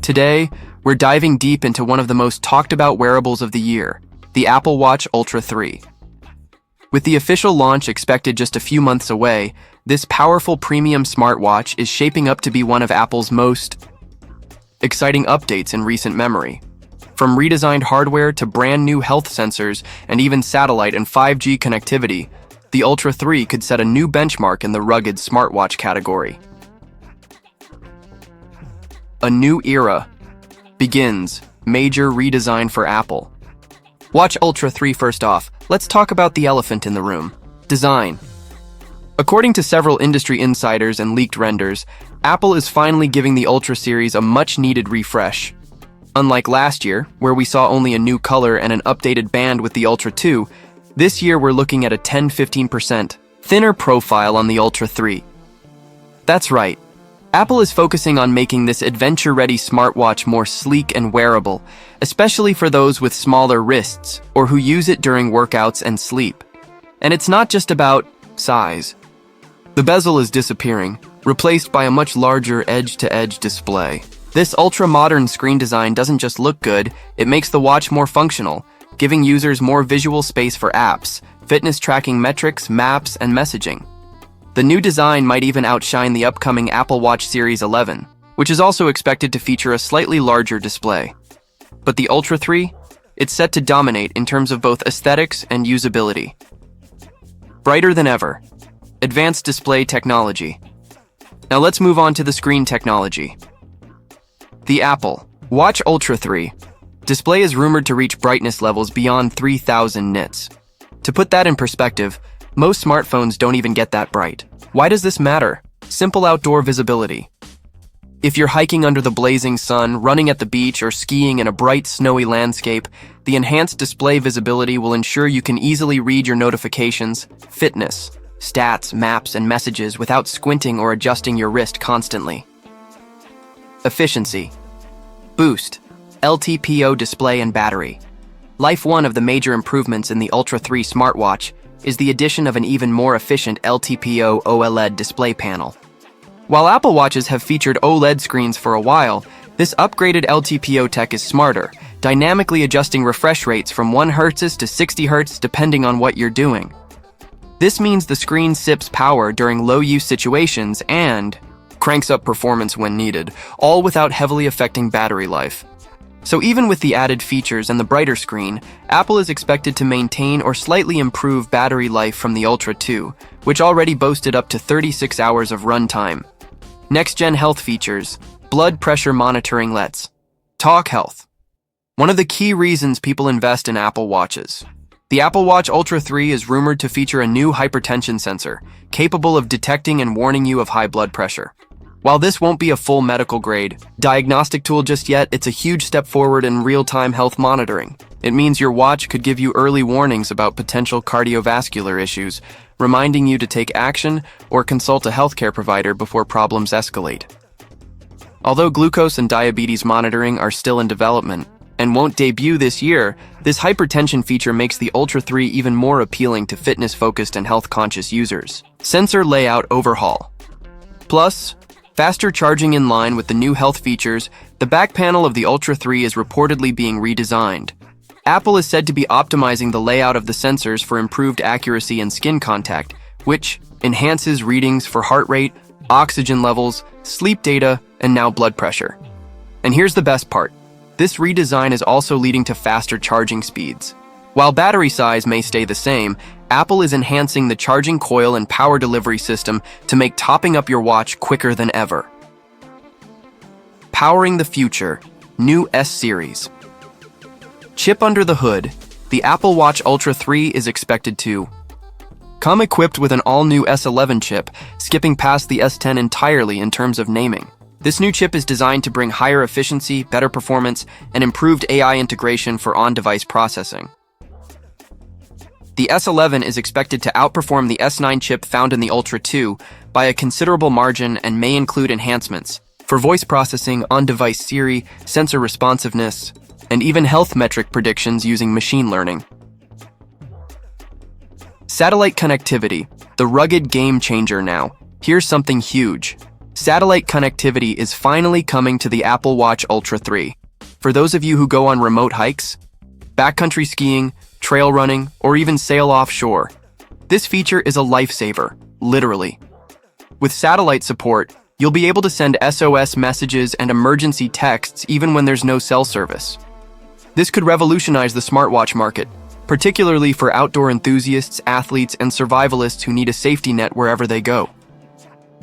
Today, we're diving deep into one of the most talked about wearables of the year, the Apple Watch Ultra 3. With the official launch expected just a few months away, this powerful premium smartwatch is shaping up to be one of Apple's most exciting updates in recent memory. From redesigned hardware to brand new health sensors and even satellite and 5G connectivity, the Ultra 3 could set a new benchmark in the rugged smartwatch category. A new era begins. Major redesign for Apple. Watch Ultra 3 first off. Let's talk about the elephant in the room. Design. According to several industry insiders and leaked renders, Apple is finally giving the Ultra series a much-needed refresh. Unlike last year, where we saw only a new color and an updated band with the Ultra 2, this year we're looking at a 10-15% thinner profile on the Ultra 3. That's right. Apple is focusing on making this adventure-ready smartwatch more sleek and wearable, especially for those with smaller wrists or who use it during workouts and sleep. And it's not just about size. The bezel is disappearing, replaced by a much larger edge-to-edge display. This ultra-modern screen design doesn't just look good, it makes the watch more functional, giving users more visual space for apps, fitness tracking metrics, maps, and messaging. The new design might even outshine the upcoming Apple Watch Series 11, which is also expected to feature a slightly larger display. But the Ultra 3? It's set to dominate in terms of both aesthetics and usability. Brighter than ever. Advanced display technology. Now let's move on to the screen technology. The Apple Watch Ultra 3 display is rumored to reach brightness levels beyond 3000 nits. To put that in perspective, most smartphones don't even get that bright. Why does this matter? Simple outdoor visibility. If you're hiking under the blazing sun, running at the beach, or skiing in a bright, snowy landscape, the enhanced display visibility will ensure you can easily read your notifications, fitness, stats, maps, and messages without squinting or adjusting your wrist constantly. Efficiency. Boost. LTPO display and battery. One of the major improvements in the Ultra 3 smartwatch is the addition of an even more efficient LTPO OLED display panel. While Apple Watches have featured OLED screens for a while, this upgraded LTPO tech is smarter, dynamically adjusting refresh rates from 1 Hz to 60 Hz depending on what you're doing. This means the screen sips power during low-use situations and cranks up performance when needed, all without heavily affecting battery life. So even with the added features and the brighter screen, Apple is expected to maintain or slightly improve battery life from the Ultra 2, which already boasted up to 36 hours of runtime. Next-gen health features, blood pressure monitoring. Let's talk health. One of the key reasons people invest in Apple Watches. The Apple Watch Ultra 3 is rumored to feature a new hypertension sensor, capable of detecting and warning you of high blood pressure. While this won't be a full medical-grade diagnostic tool just yet, it's a huge step forward in real-time health monitoring. It means your watch could give you early warnings about potential cardiovascular issues, reminding you to take action or consult a healthcare provider before problems escalate. Although glucose and diabetes monitoring are still in development and won't debut this year, this hypertension feature makes the Ultra 3 even more appealing to fitness-focused and health-conscious users. Sensor layout overhaul. Plus, faster charging in line with the new health features, the back panel of the Ultra 3 is reportedly being redesigned. Apple is said to be optimizing the layout of the sensors for improved accuracy and skin contact, which enhances readings for heart rate, oxygen levels, sleep data, and now blood pressure. And here's the best part. This redesign is also leading to faster charging speeds. While battery size may stay the same, Apple is enhancing the charging coil and power delivery system to make topping up your watch quicker than ever. Powering the future, new S series. Chip under the hood, the Apple Watch Ultra 3 is expected to come equipped with an all-new S11 chip, skipping past the S10 entirely in terms of naming. This new chip is designed to bring higher efficiency, better performance, and improved AI integration for on-device processing. The S11 is expected to outperform the S9 chip found in the Ultra 2 by a considerable margin and may include enhancements for voice processing, on-device Siri, sensor responsiveness, and even health metric predictions using machine learning. Satellite connectivity, the rugged game changer now. Here's something huge. Satellite connectivity is finally coming to the Apple Watch Ultra 3. For those of you who go on remote hikes, backcountry skiing, trail running, or even sail offshore, this feature is a lifesaver, literally. With satellite support, you'll be able to send SOS messages and emergency texts even when there's no cell service. This could revolutionize the smartwatch market, particularly for outdoor enthusiasts, athletes, and survivalists who need a safety net wherever they go.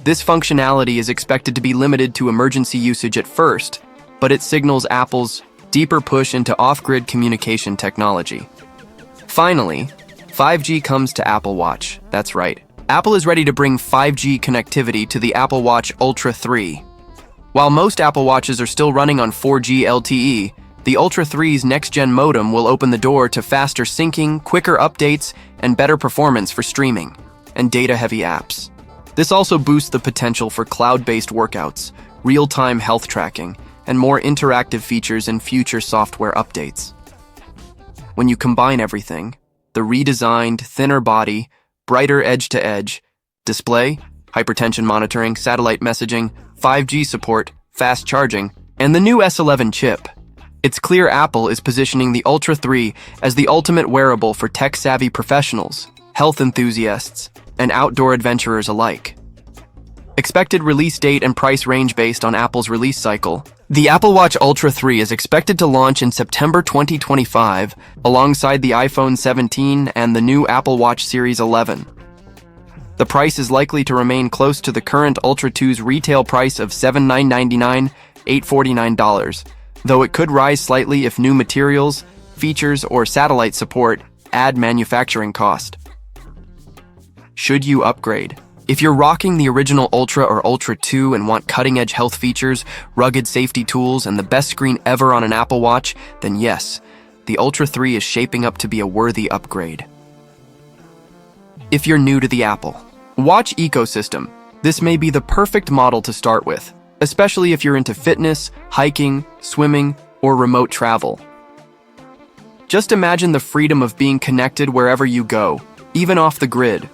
This functionality is expected to be limited to emergency usage at first, but it signals Apple's deeper push into off-grid communication technology. Finally, 5G comes to Apple Watch. That's right. Apple is ready to bring 5G connectivity to the Apple Watch Ultra 3. While most Apple Watches are still running on 4G LTE, the Ultra 3's next-gen modem will open the door to faster syncing, quicker updates, and better performance for streaming and data-heavy apps. This also boosts the potential for cloud-based workouts, real-time health tracking, and more interactive features in future software updates. When you combine everything, the redesigned, thinner body, brighter edge-to-edge, display, hypertension monitoring, satellite messaging, 5G support, fast charging, and the new S11 chip, it's clear Apple is positioning the Ultra 3 as the ultimate wearable for tech-savvy professionals, health enthusiasts, and outdoor adventurers alike. Expected release date and price range based on Apple's release cycle. The Apple Watch Ultra 3 is expected to launch in September 2025 alongside the iPhone 17 and the new Apple Watch Series 11. The price is likely to remain close to the current Ultra 2's retail price of $7,999, $849, though it could rise slightly if new materials, features, or satellite support add manufacturing cost. Should you upgrade? If you're rocking the original Ultra or Ultra 2 and want cutting-edge health features, rugged safety tools, and the best screen ever on an Apple Watch, then yes, the Ultra 3 is shaping up to be a worthy upgrade. If you're new to the Apple Watch ecosystem, this may be the perfect model to start with, especially if you're into fitness, hiking, swimming, or remote travel. Just imagine the freedom of being connected wherever you go, even off the grid,